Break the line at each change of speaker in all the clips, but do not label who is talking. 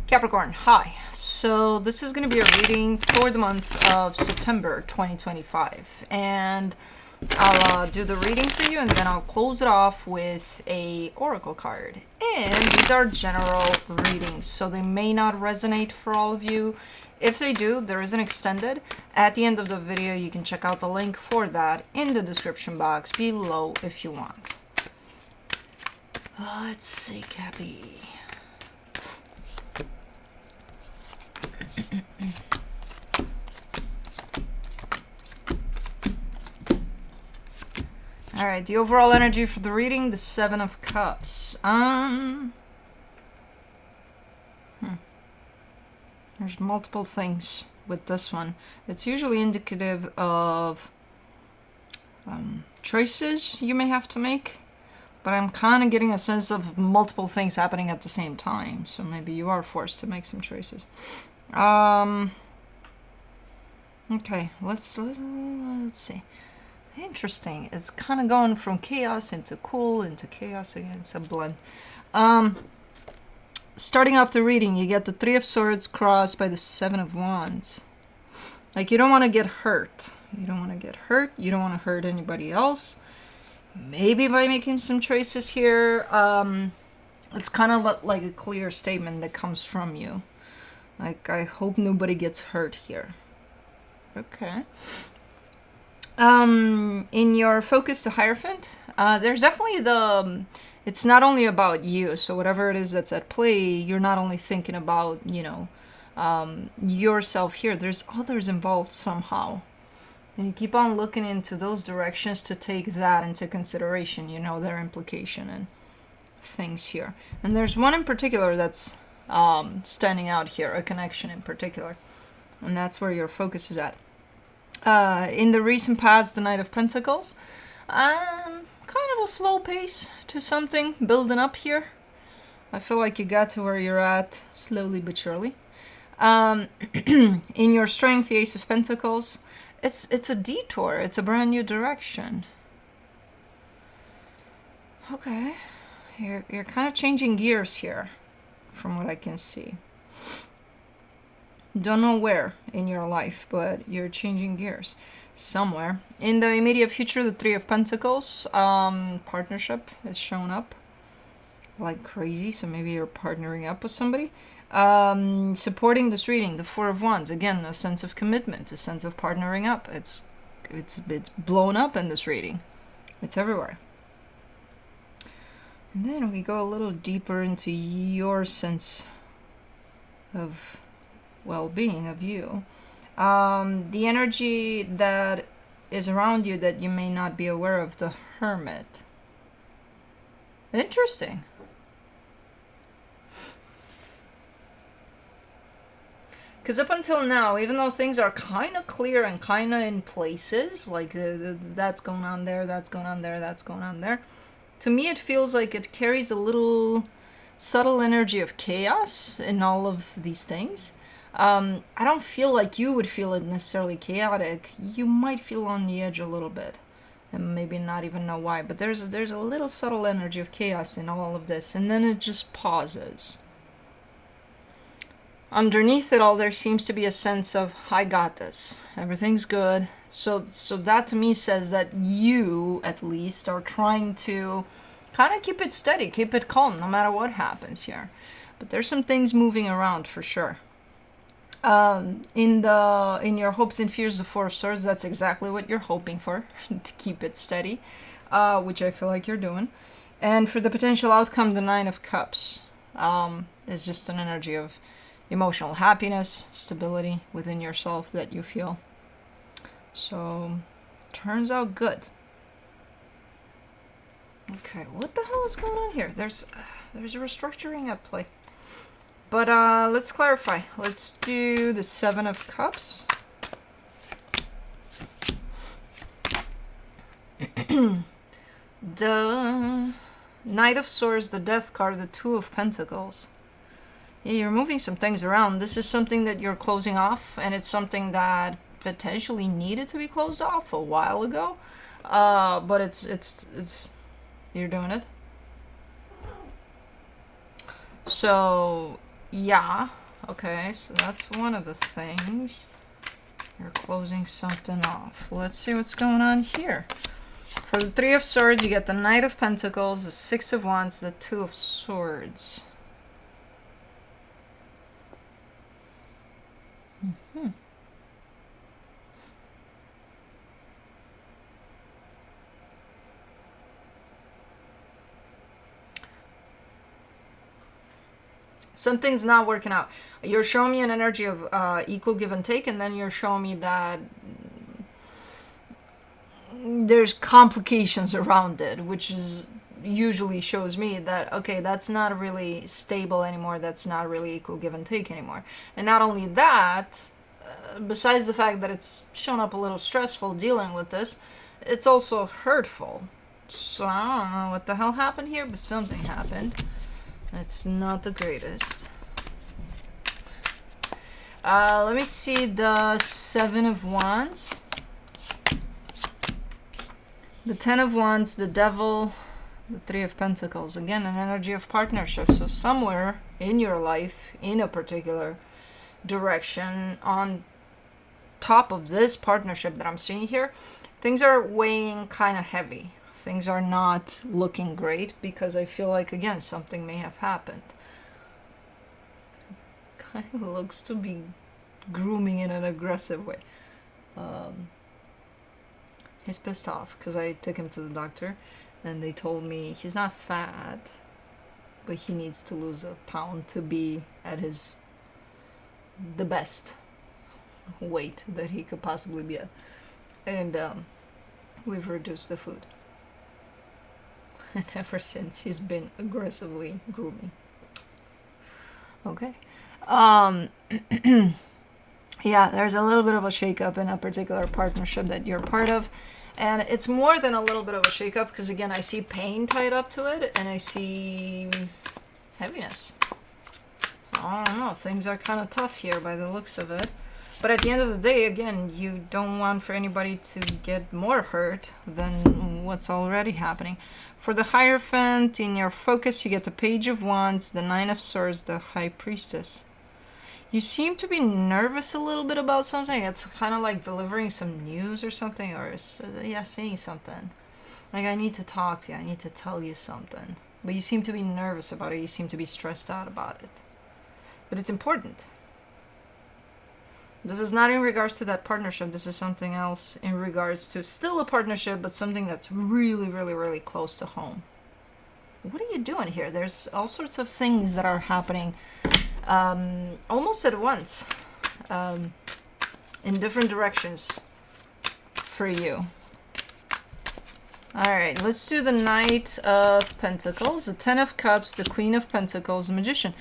Capricorn, hi. So this is going to be a reading for the month of September 2025. And I'll do the reading for you and then I'll close it off with a oracle card. And these are general readings, so they may not resonate for all of you. If they do, there is an extended. At the end of the video, you can check out the link for that in the description box below if you want. Let's see, Cappy. All right, the overall energy for the reading, the Seven of Cups. There's multiple things with this one. It's usually indicative of choices you may have to make, but I'm kind of getting a sense of multiple things happening at the same time. So maybe you are forced to make some choices. Okay, let's see. Interesting. It's kind of going from chaos into cool into chaos again. It's a blend. Starting off the reading, you get the Three of Swords crossed by the Seven of Wands. Like, you don't want to get hurt. You don't want to get hurt. You don't want to hurt anybody else. Maybe by making some choices here, it's kind of like a clear statement that comes from you. Like, I hope nobody gets hurt here. Okay. In your focus to Hierophant, there's definitely it's not only about you. So whatever it is that's at play, you're not only thinking about, yourself here. There's others involved somehow. And you keep on looking into those directions to take that into consideration, their implication and things here. And there's one in particular that's standing out here, a connection in particular. And that's where your focus is at. In the recent past, the Knight of Pentacles, kind of a slow pace to something building up here. I feel like you got to where you're at slowly but surely. In your strength, the Ace of Pentacles, it's a detour. It's a brand new direction. Okay, you're kind of changing gears here, from what I can see. Don't know where in your life, but you're changing gears somewhere. In the immediate future, the Three of Pentacles, partnership is showing up like crazy. So maybe you're partnering up with somebody. Supporting this reading, the Four of Wands. Again, a sense of commitment, a sense of partnering up. It's blown up in this reading. It's everywhere. And then we go a little deeper into your sense of well-being, of you. The energy that is around you that you may not be aware of, the Hermit. Interesting. Because up until now, even though things are kind of clear and kind of in places, like that's going on there, that's going on there, that's going on there, to me it feels like it carries a little subtle energy of chaos in all of these things. I don't feel like you would feel it necessarily chaotic. You might feel on the edge a little bit and maybe not even know why, but there's a little subtle energy of chaos in all of this, and then it just pauses. Underneath it all, there seems to be a sense of, I got this, everything's good. So that to me says that you, at least, are trying to kind of keep it steady, keep it calm, no matter what happens here. But there's some things moving around for sure. In your hopes and fears, the Four of Swords, that's exactly what you're hoping for, to keep it steady, which I feel like you're doing. And for the potential outcome, the Nine of Cups is just an energy of emotional happiness, stability within yourself that you feel. So, turns out good. Okay, what the hell is going on here? There's a restructuring at play. But let's clarify. Let's do the Seven of Cups. The Knight of Swords, the Death card, the Two of Pentacles. Yeah, you're moving some things around. This is something that you're closing off, and it's something that potentially needed to be closed off a while ago. But it's you're doing it. So Yeah. Okay, so that's one of the things. You're closing something off. Let's see what's going on here. For the Three of Swords, you get the Knight of Pentacles, the Six of Wands, the Two of Swords. Mm-hmm. Something's not working out. You're showing me an energy of equal give and take, and then you're showing me that there's complications around it, which is usually shows me that, okay, that's not really stable anymore. That's not really equal give and take anymore. And not only that, besides the fact that it's shown up a little stressful dealing with this, it's also hurtful. So I don't know what the hell happened here, but something happened. It's not the greatest. Let me see the Seven of Wands. The Ten of Wands, the Devil, the Three of Pentacles. Again, an energy of partnership. So somewhere in your life, in a particular direction, on top of this partnership that I'm seeing here, things are weighing kind of heavy. Things are not looking great because I feel like, again, something may have happened. Kind of looks to be grooming in an aggressive way. He's pissed off because I took him to the doctor and they told me he's not fat, but he needs to lose a pound to be at the best weight that he could possibly be at. And we've reduced the food. And ever since, he's been aggressively grooming. Okay. Yeah, there's a little bit of a shakeup in a particular partnership that you're part of. And it's more than a little bit of a shakeup because, again, I see pain tied up to it and I see heaviness. So, I don't know. Things are kind of tough here by the looks of it. But at the end of the day, again, you don't want for anybody to get more hurt than what's already happening. For the Hierophant, in your focus, you get the Page of Wands, the Nine of Swords, the High Priestess. You seem to be nervous a little bit about something. It's kind of like delivering some news or something, or saying something. Like, I need to talk to you, I need to tell you something. But you seem to be nervous about it, you seem to be stressed out about it. But it's important. This is not in regards to that partnership. This is something else in regards to still a partnership, but something that's really, really, really close to home. What are you doing here? There's all sorts of things that are happening almost at once in different directions for you. All right, let's do the Knight of Pentacles, the Ten of Cups, the Queen of Pentacles, the Magician.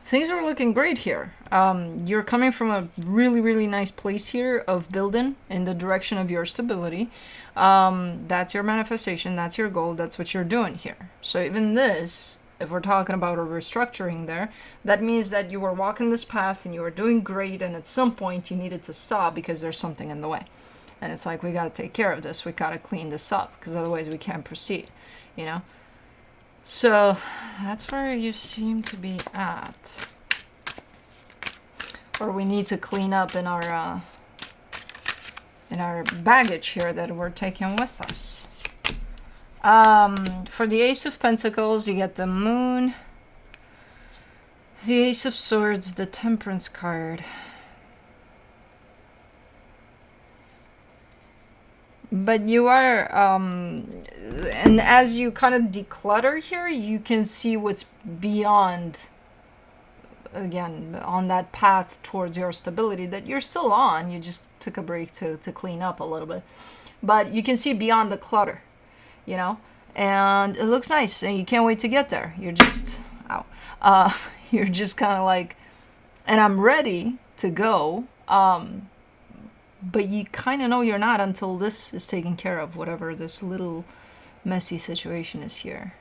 Things are looking great here. You're coming from a really, really nice place here of building in the direction of your stability. That's your manifestation. That's your goal. That's what you're doing here. So even this, if we're talking about a restructuring there, that means that you were walking this path and you were doing great. And at some point you needed to stop because there's something in the way. And it's like, we got to take care of this. We got to clean this up because otherwise we can't proceed, you know? So that's where you seem to be at. Or we need to clean up in our baggage here that we're taking with us. For the Ace of Pentacles, you get the Moon, the Ace of Swords, the Temperance card. But you are, and as you kind of declutter here, you can see what's beyond, again, on that path towards your stability that you're still on. You just took a break to clean up a little bit. But you can see beyond the clutter, you know? And it looks nice, and you can't wait to get there. You're just, you're just kind of like, and I'm ready to go. But you kind of know you're not until this is taken care of, whatever this little messy situation is here.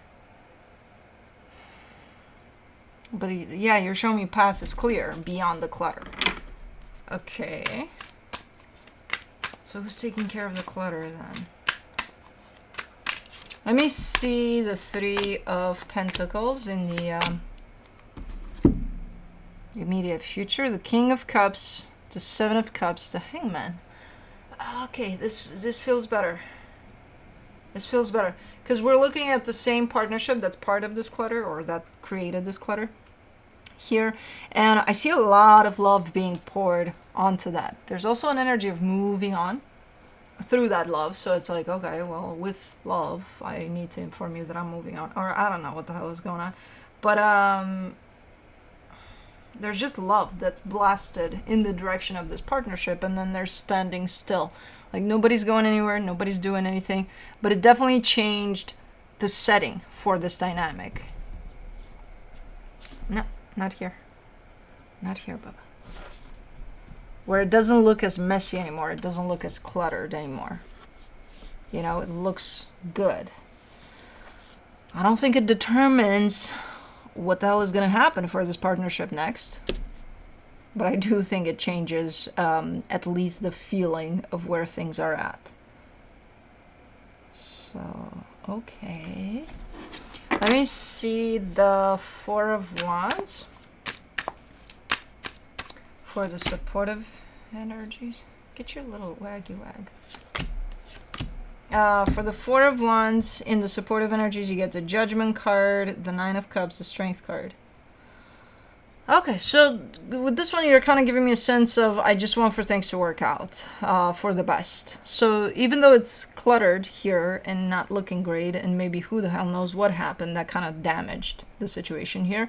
But yeah, you're showing me path is clear beyond the clutter. Okay. So who's taking care of the clutter then? Let me see the Three of Pentacles in the Immediate future, the King of Cups, the Seven of Cups, the Hangman. Okay, this feels better. This feels better. Because we're looking at the same partnership that's part of this clutter, or that created this clutter here. And I see a lot of love being poured onto that. There's also an energy of moving on through that love. So it's like, okay, well, with love, I need to inform you that I'm moving on. Or I don't know what the hell is going on. But there's just love that's blasted in the direction of this partnership, and then they're standing still. Like nobody's going anywhere, nobody's doing anything. But it definitely changed the setting for this dynamic. No, not here. Not here, Bubba. Where it doesn't look as messy anymore. It doesn't look as cluttered anymore. You know, it looks good. I don't think it determines what the hell is going to happen for this partnership next. But I do think it changes at least the feeling of where things are at. So, okay. Let me see the Four of Wands for the supportive energies. Get your little waggy wag. For the Four of Wands, in the supportive energies, you get the Judgment card, the Nine of Cups, the Strength card. Okay, so with this one, you're kind of giving me a sense of, I just want for things to work out for the best. So even though it's cluttered here and not looking great, and maybe who the hell knows what happened that kind of damaged the situation here,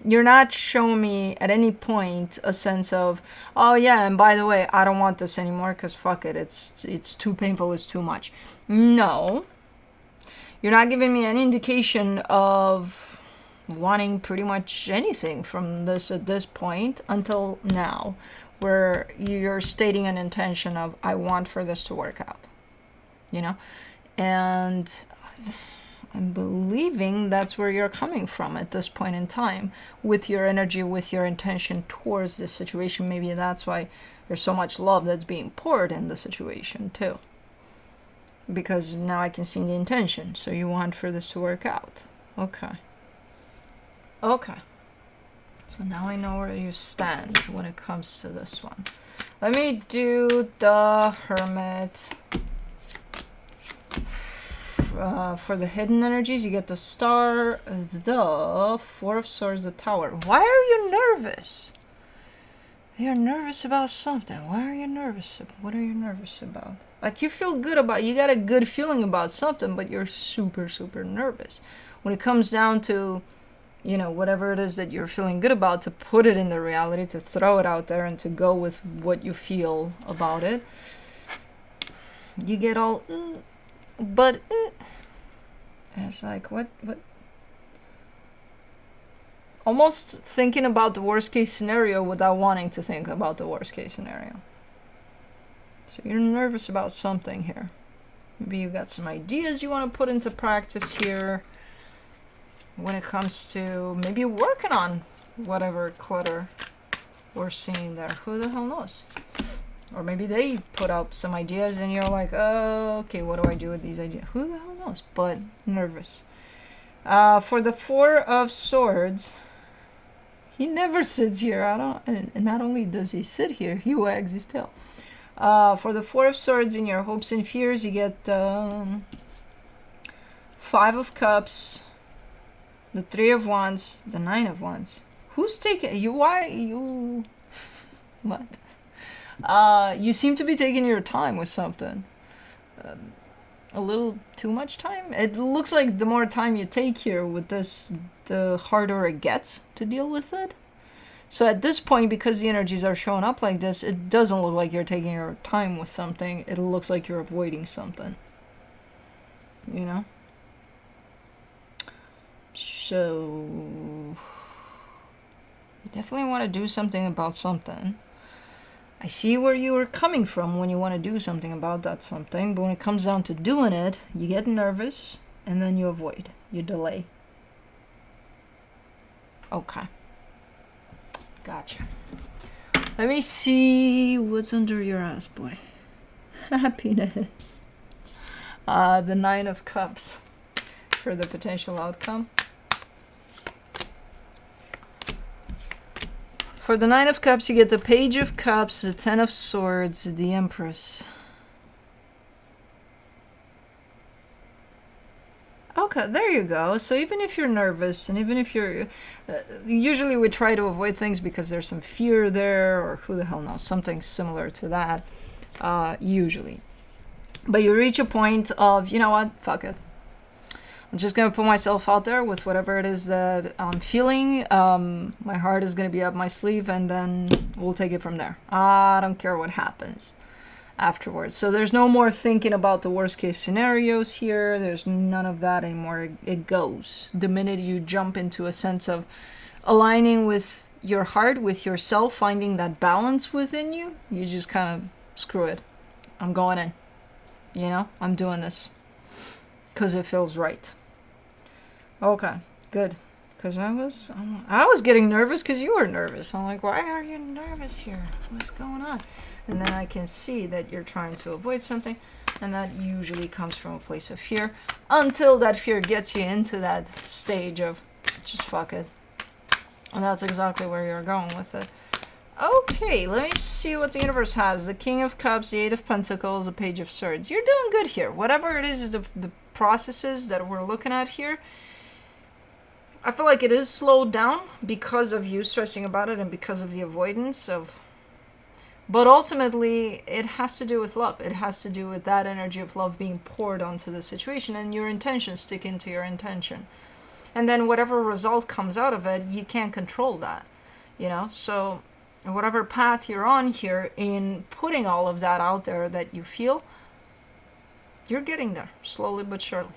you're not showing me at any point a sense of, oh yeah, and by the way, I don't want this anymore because fuck it, it's too painful, it's too much. No, you're not giving me any indication of wanting pretty much anything from this at this point until now, where you're stating an intention of, I want for this to work out, you know? And I'm believing that's where you're coming from at this point in time with your energy, with your intention towards this situation. Maybe that's why there's so much love that's being poured in the situation too, because now I can see the intention. So you want for this to work out. Okay, so now I know where you stand when it comes to this one. Let me do the Hermit. For the hidden energies, you get the Star, the Four of Swords, the Tower. Why are you nervous? You're nervous about something. Why are you nervous? What are you nervous about? Like, you feel good about, you got a good feeling about something, but you're super, super nervous. When it comes down to, you know, whatever it is that you're feeling good about, to put it in the reality, to throw it out there and to go with what you feel about it, you get all, but it's like, what? Almost thinking about the worst case scenario without wanting to think about the worst case scenario. So you're nervous about something here. Maybe you got some ideas you want to put into practice here when it comes to maybe working on whatever clutter we're seeing there. Who the hell knows? Or maybe they put up some ideas and you're like, oh, okay, what do I do with these ideas? Who the hell knows? But nervous. For the Four of Swords, he never sits here. And not only does he sit here, he wags his tail. For the Four of Swords, in your hopes and fears, you get Five of Cups, the Three of Wands, the Nine of Wands. Who's taking you? Why you? What? You seem to be taking your time with something. A little too much time. It looks like the more time you take here with this, the harder it gets to deal with it. So at this point, because the energies are showing up like this, it doesn't look like you're taking your time with something. It looks like you're avoiding something. You know? So you definitely want to do something about something. I see where you are coming from when you want to do something about that something, but when it comes down to doing it, you get nervous and then you avoid. You delay. Okay. Gotcha. Let me see what's under your ass, boy. Happiness. The Nine of Cups for the potential outcome. For the Nine of Cups, you get the Page of Cups, the Ten of Swords, the Empress. Okay, there you go. So even if you're nervous, and even if you're... usually we try to avoid things because there's some fear there, or who the hell knows, something similar to that, usually. But you reach a point of, you know what, fuck it. I'm just going to put myself out there with whatever it is that I'm feeling. My heart is going to be up my sleeve, and then we'll take it from there. I don't care what happens afterwards. So there's no more thinking about the worst case scenarios here. There's none of that anymore. It goes. The minute you jump into a sense of aligning with your heart, with yourself, finding that balance within you, you just kind of screw it. I'm going in. You know, I'm doing this because it feels right. Okay, good. Because I was getting nervous because you were nervous. I'm like, why are you nervous here? What's going on? And then I can see that you're trying to avoid something, and that usually comes from a place of fear, until that fear gets you into that stage of just fuck it. And that's exactly where you're going with it. Okay, let me see what the universe has. The King of Cups, the Eight of Pentacles, the Page of Swords. You're doing good here. Whatever it is the processes that we're looking at here, I feel like it is slowed down because of you stressing about it and because of the avoidance of... But ultimately, it has to do with love. It has to do with that energy of love being poured onto the situation and your intention, sticking to your intention. And then whatever result comes out of it, you can't control that, you know? So whatever path you're on here in putting all of that out there that you feel, you're getting there slowly but surely.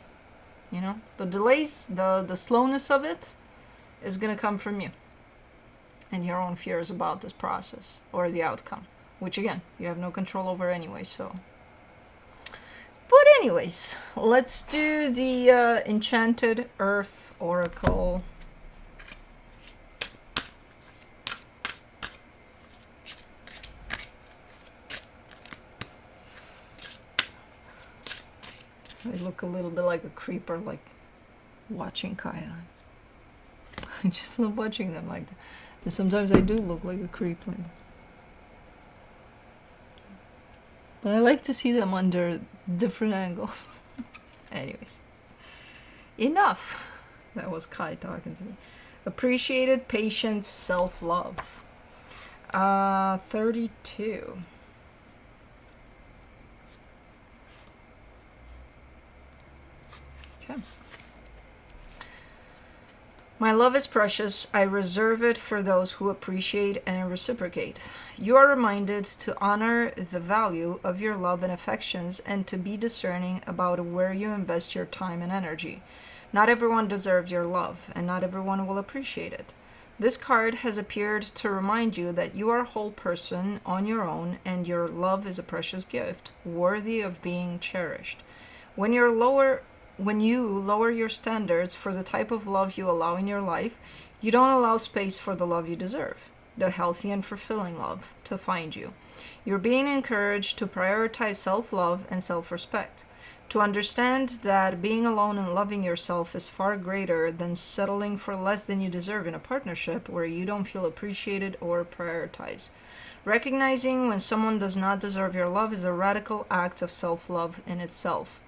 You know, the delays, the slowness of it is going to come from you and your own fears about this process or the outcome, which again, you have no control over anyway, so. But anyways, let's do the Enchanted Earth Oracle. I look a little bit like a creeper, like watching Kaya. I just love watching them like that. And sometimes I do look like a creep. Like. But I like to see them under different angles. Anyways. Enough. That was Kai talking to me. Appreciated, patient, self-love. 32. Okay. My love is precious. I reserve it for those who appreciate and reciprocate. You are reminded to honor the value of your love and affections and to be discerning about where you invest your time and energy. Not everyone deserves your love, and not everyone will appreciate it. This card has appeared to remind you that you are a whole person on your own, and your love is a precious gift, worthy of being cherished. When you lower your standards for the type of love you allow in your life, you don't allow space for the love you deserve, the healthy and fulfilling love, to find you. You're being encouraged to prioritize self-love and self-respect, to understand that being alone and loving yourself is far greater than settling for less than you deserve in a partnership where you don't feel appreciated or prioritized. Recognizing when someone does not deserve your love is a radical act of self-love in itself.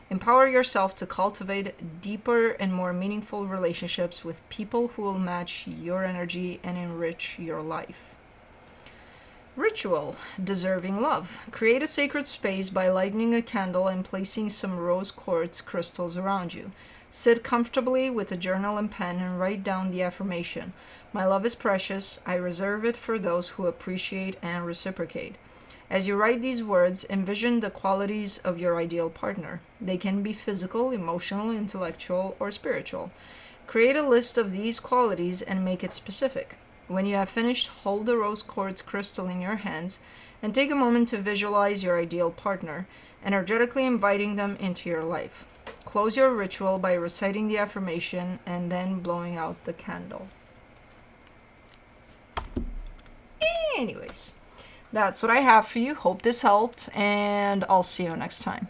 Empower yourself to cultivate deeper and more meaningful relationships with people who will match your energy and enrich your life. Ritual, deserving love. Create a sacred space by lighting a candle and placing some rose quartz crystals around you. Sit comfortably with a journal and pen and write down the affirmation. My love is precious. I reserve it for those who appreciate and reciprocate. As you write these words, envision the qualities of your ideal partner. They can be physical, emotional, intellectual, or spiritual. Create a list of these qualities and make it specific. When you have finished, hold the rose quartz crystal in your hands and take a moment to visualize your ideal partner, energetically inviting them into your life. Close your ritual by reciting the affirmation and then blowing out the candle. Anyways. That's what I have for you. Hope this helped, and I'll see you next time.